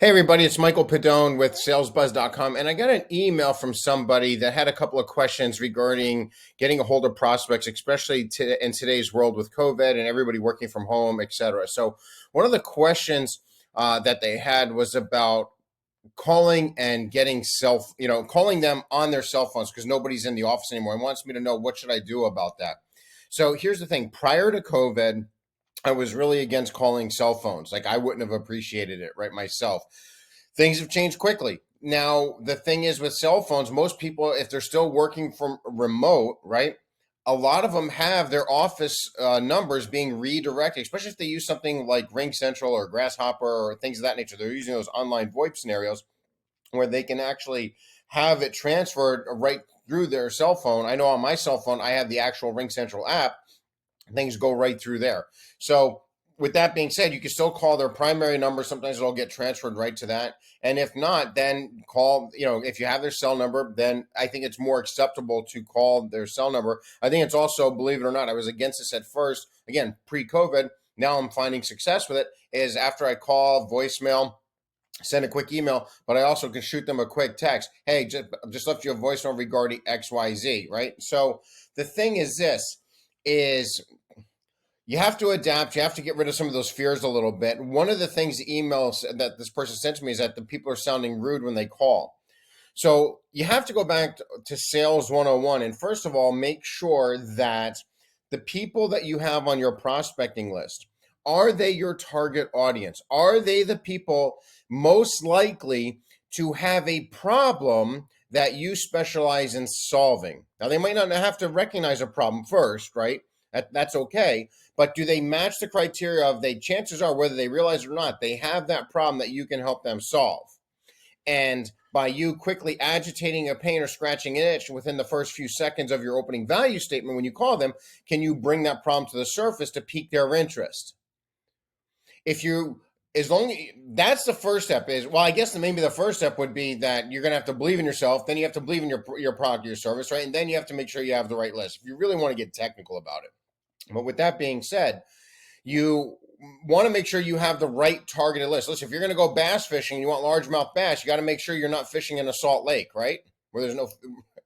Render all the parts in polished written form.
Hey everybody, it's Michael Pedone with SalesBuzz.com, and I got an email from somebody that had a couple of questions regarding getting a hold of prospects, especially in today's world with COVID and everybody working from home, etc. So one of the questions that they had was about calling and getting calling them on their cell phones because nobody's in the office anymore, and wants me to know what should I do about that. So here's the thing: prior to COVID, I was really against calling cell phones. Like I wouldn't have appreciated it, right, myself. Things have changed quickly. Now, the thing is with cell phones, most people, if they're still working from remote, right, a lot of them have their office numbers being redirected, especially if they use something like Ring Central or Grasshopper or things of that nature. They're using those online VoIP scenarios where they can actually have it transferred right through their cell phone. I know on my cell phone, I have the actual Ring Central app. Things go right through there. So with that being said, you can still call their primary number. Sometimes it'll get transferred right to that. And if not, then call, if you have their cell number, then I think it's more acceptable to call their cell number. I think it's also, believe it or not, I was against this at first, again, pre-COVID. Now I'm finding success with it is after I call voicemail, send a quick email, but I also can shoot them a quick text. Hey, just left you a voicemail regarding XYZ, right? So the thing is this, is you have to adapt. You have to get rid of some of those fears a little bit. One of the things, the emails that this person sent to me, is that the people are sounding rude when they call. So you have to go back to Sales 101. And first of all, make sure that the people that you have on your prospecting list, are they your target audience? Are they the people most likely to have a problem that you specialize in solving? Now, they might not have to recognize a problem first, right? That's okay. But do they match the criteria of chances are, whether they realize it or not, they have that problem that you can help them solve. And by you quickly agitating a pain or scratching an itch within the first few seconds of your opening value statement when you call them, can you bring that problem to the surface to pique their interest? That's the first step I guess maybe the first step would be that you're going to have to believe in yourself. Then you have to believe in your product, your service, right? And then you have to make sure you have the right list if you really want to get technical about it. But with that being said, you want to make sure you have the right targeted list. Listen, if you're going to go bass fishing, you want largemouth bass, you got to make sure you're not fishing in a salt lake, right? Where there's no,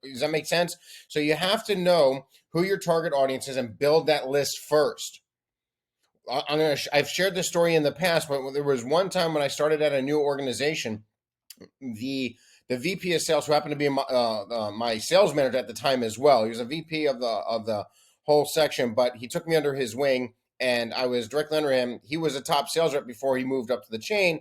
does that make sense? So you have to know who your target audience is and build that list first. I've shared this story in the past, but there was one time when I started at a new organization, the VP of sales, who happened to be my sales manager at the time as well. He was a VP of the whole section, but he took me under his wing, and I was directly under him. He was a top sales rep before he moved up to the chain.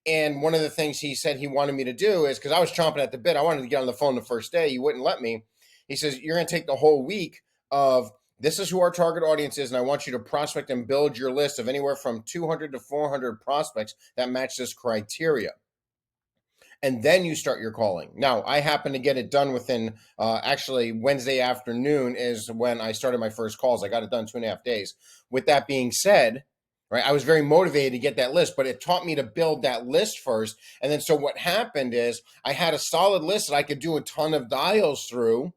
And one of the things he said he wanted me to do is, because I was chomping at the bit, I wanted to get on the phone the first day. He wouldn't let me. He says, you're going to take the whole week of, this is who our target audience is, and I want you to prospect and build your list of anywhere from 200 to 400 prospects that match this criteria. And then you start your calling. Now, I happen to get it done within, actually Wednesday afternoon is when I started my first calls. I got it done 2.5 days. With that being said, right, I was very motivated to get that list, but it taught me to build that list first. And then so what happened is I had a solid list that I could do a ton of dials through.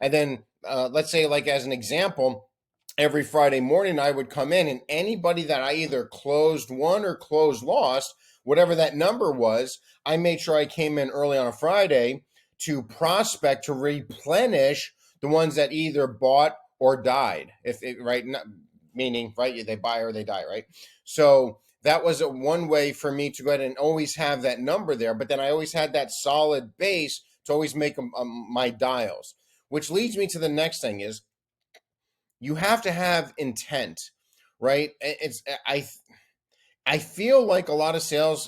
And then let's say, like as an example, every Friday morning I would come in, and anybody that I either closed won or closed lost, whatever that number was, I made sure I came in early on a Friday to prospect, to replenish the ones that either bought or died. Meaning, right, they buy or they die, right? So that was one way for me to go ahead and always have that number there. But then I always had that solid base to always make my dials, which leads me to the next thing is you have to have intent, right? I feel like a lot of sales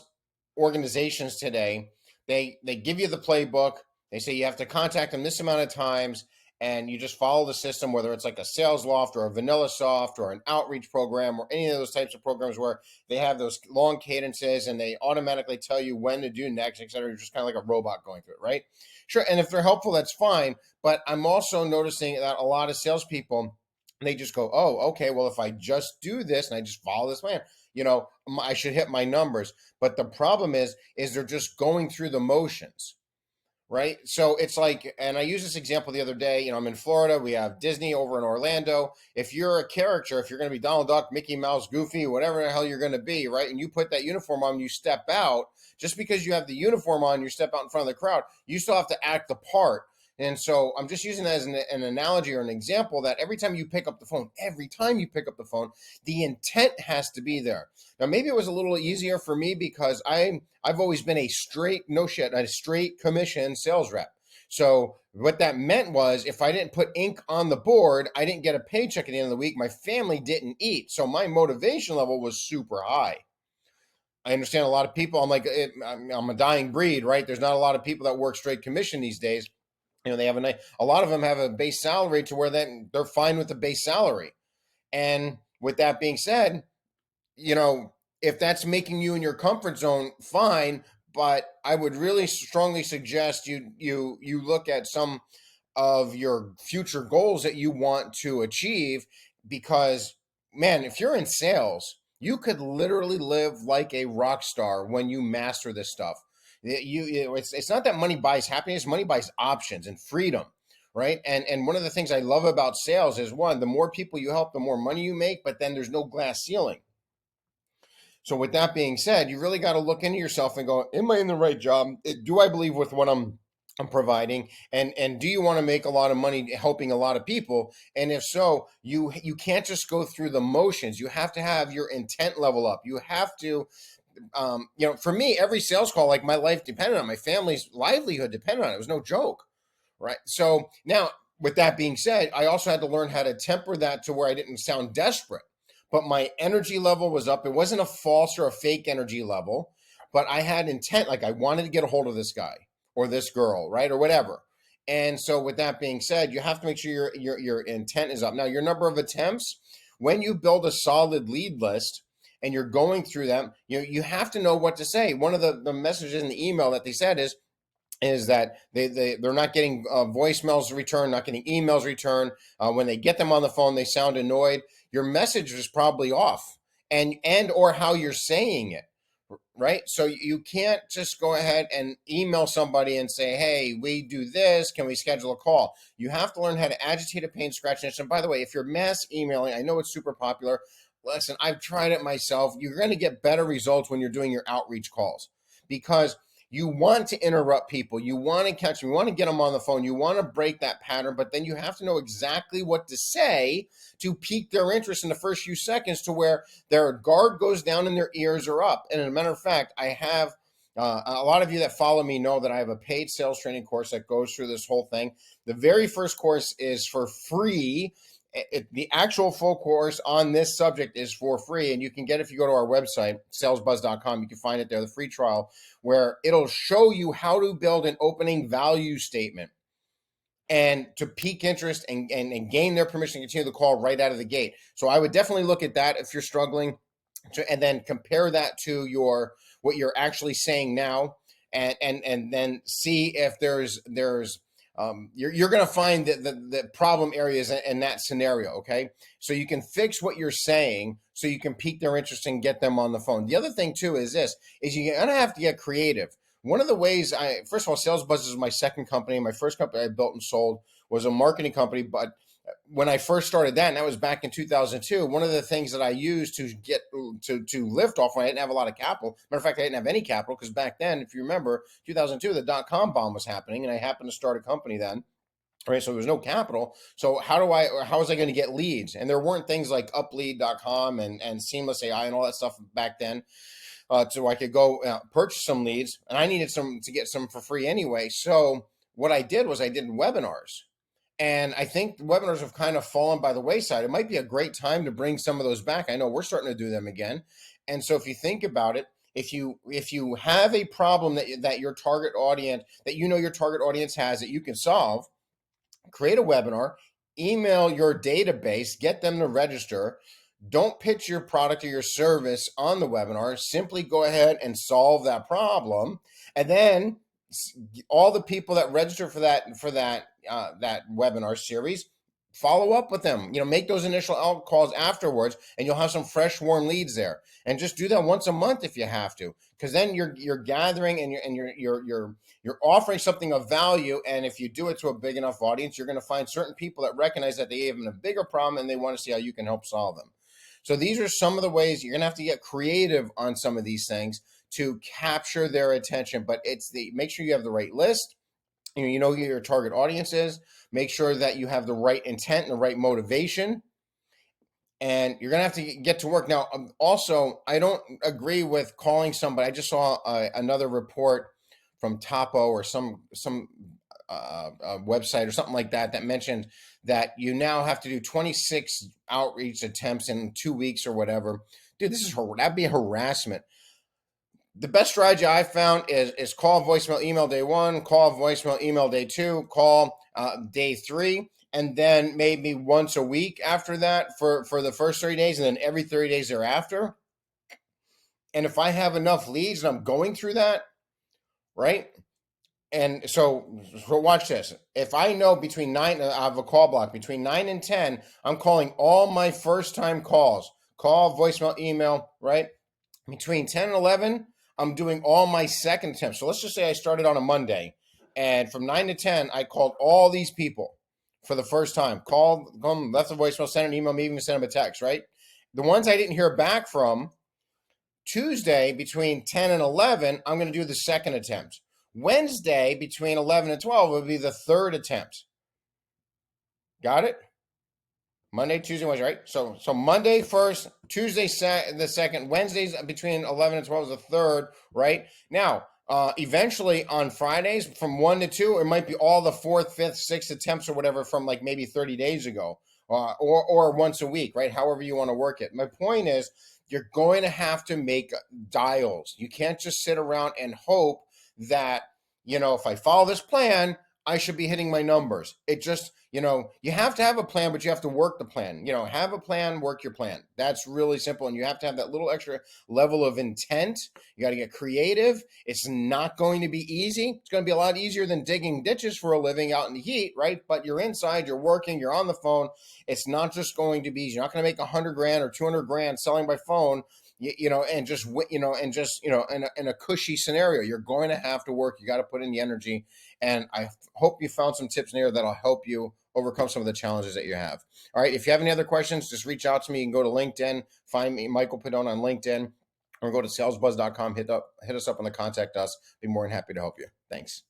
organizations today, they give you the playbook. They say you have to contact them this amount of times, and you just follow the system, whether it's like a Sales Loft or a Vanilla Soft or an outreach program or any of those types of programs where they have those long cadences and they automatically tell you when to do next, et cetera. You're just kind of like a robot going through it, right? Sure, and if they're helpful, that's fine. But I'm also noticing that a lot of salespeople, they just go, oh, okay, well, if I just do this and I just follow this plan, I should hit my numbers. But the problem is they're just going through the motions, right? So it's like, and I used this example the other day. I'm in Florida. We have Disney over in Orlando. If you're a character, if you're going to be Donald Duck, Mickey Mouse, Goofy, whatever the hell you're going to be, right? And you put that uniform on, you step out. Just because you have the uniform on, you step out in front of the crowd, you still have to act the part. And so I'm just using that as an analogy or an example that every time you pick up the phone, the intent has to be there. Now, maybe it was a little easier for me because I've always been a straight commission sales rep. So what that meant was if I didn't put ink on the board, I didn't get a paycheck at the end of the week. My family didn't eat. So my motivation level was super high. I understand a lot of people, I'm a dying breed, right? There's not a lot of people that work straight commission these days. They have a lot of them have a base salary to where they're fine with the base salary. And with that being said, if that's making you in your comfort zone, fine. But I would really strongly suggest you look at some of your future goals that you want to achieve, because man, if you're in sales, you could literally live like a rock star when you master this stuff. It's not that money buys happiness, money buys options and freedom, right? And one of the things I love about sales is, one, the more people you help, the more money you make, but then there's no glass ceiling. So with that being said, you really got to look into yourself and go, am I in the right job? Do I believe with what I'm providing? And do you want to make a lot of money helping a lot of people? And if so, you can't just go through the motions. You have to have your intent level up. You have to, for me, every sales call, like my life depended on it. My family's livelihood depended on it. It was no joke, right? So now, with that being said, I also had to learn how to temper that to where I didn't sound desperate, but my energy level was up. It wasn't a false or a fake energy level, but I had intent. Like I wanted to get a hold of this guy or this girl, right? Or whatever. And so with that being said, you have to make sure your intent is up. Now, your number of attempts, when you build a solid lead list and you're going through them, you have to know what to say. One of the messages in the email that they said is that they're not getting voicemails return, not getting emails return. When they get them on the phone, they sound annoyed. Your message is probably off, and or how you're saying it, right? So you can't just go ahead and email somebody and say, hey, we do this, can we schedule a call? You have to learn how to agitate a pain, scratch an itch. And by the way, if you're mass emailing, I know it's super popular. Listen, I've tried it myself. You're going to get better results when you're doing your outreach calls, because you want to interrupt people. You want to catch them. You want to get them on the phone. You want to break that pattern, but then you have to know exactly what to say to pique their interest in the first few seconds to where their guard goes down and their ears are up. And as a matter of fact, I have a lot of you that follow me know that I have a paid sales training course that goes through this whole thing. The very first course is for free. The actual full course on this subject is for free, and you can get it if you go to our website, salesbuzz.com. You can find it there, the free trial, where it'll show you how to build an opening value statement and to pique interest and gain their permission to continue the call right out of the gate. So I would definitely look at that if you're struggling, and then compare that to what you're actually saying now, and then see if there's you're going to find the problem areas in that scenario. Okay. So you can fix what you're saying so you can pique their interest and get them on the phone. The other thing too is you're going to have to get creative. One of the ways first of all, SalesBuzz is my second company. My first company I built and sold was a marketing company, but when I first started that, and that was back in 2002, one of the things that I used to get to lift off when I didn't have a lot of capital, matter of fact, I didn't have any capital, because back then, if you remember, 2002, the dot-com bomb was happening, and I happened to start a company then, right? So there was no capital. So how was I going to get leads? And there weren't things like uplead.com and Seamless AI and all that stuff back then. So I could go purchase some leads, and I needed to get some for free anyway. So what I did was I did webinars. And I think webinars have kind of fallen by the wayside. It might be a great time to bring some of those back. I know we're starting to do them again. And so if you think about it, if you have a problem that your target audience, that your target audience has that you can solve, create a webinar, email your database, get them to register. Don't pitch your product or your service on the webinar. Simply go ahead and solve that problem. And then all the people that register for that webinar series, follow up with them, make those initial out calls afterwards, and you'll have some fresh, warm leads there. And just do that once a month if you have to, because then you're gathering and you're offering something of value. And if you do it to a big enough audience, you're going to find certain people that recognize that they have a bigger problem and they want to see how you can help solve them. So these are some of the ways you're going to have to get creative on some of these things to capture their attention. But make sure you have the right list. You know who your target audience is. Make sure that you have the right intent and the right motivation. And you're going to have to get to work. Now, also, I don't agree with calling somebody. I just saw another report from Topo or some website or something like that mentioned that you now have to do 26 outreach attempts in 2 weeks or whatever. Dude, that'd be harassment. The best strategy I found is call, voicemail, email day 1, call, voicemail, email day 2, call day 3, and then maybe once a week after that for the first 30 days, and then every 30 days thereafter. And if I have enough leads and I'm going through that, right? And so watch this. If I know I have a call block between 9 and 10, I'm calling all my first time calls, call, voicemail, email, right? Between 10 and 11, I'm doing all my second attempts. So let's just say I started on a Monday, and from 9 to 10, I called all these people for the first time. Called them, left a voicemail, sent an email, maybe even sent them a text, right? The ones I didn't hear back from, Tuesday between 10 and 11, I'm going to do the second attempt. Wednesday between 11 and 12 will be the third attempt. Got it? Monday, Tuesday, Wednesday, right? So Monday first, Tuesday the second, Wednesdays between 11 and 12 is the third, right? Now, eventually on Fridays from 1 to 2, it might be all the 4th, 5th, 6th attempts or whatever from like maybe 30 days ago, or once a week, right? However you want to work it. My point is, you're going to have to make dials. You can't just sit around and hope that, if I follow this plan, I should be hitting my numbers. It just, you have to have a plan, but you have to work the plan. Have a plan, work your plan. That's really simple. And you have to have that little extra level of intent. You got to get creative. It's not going to be easy. It's going to be a lot easier than digging ditches for a living out in the heat, right? But you're inside, you're working, you're on the phone. It's not just going to be easy. You're not going to make 100 grand or 200 grand selling by phone. In a cushy scenario. You're going to have to work. You got to put in the energy. And I hope you found some tips in here that'll help you overcome some of the challenges that you have. All right. If you have any other questions, just reach out to me. You can go to LinkedIn, find me, Michael Pedone on LinkedIn, or go to salesbuzz.com. Hit us up on the contact us. Be more than happy to help you. Thanks.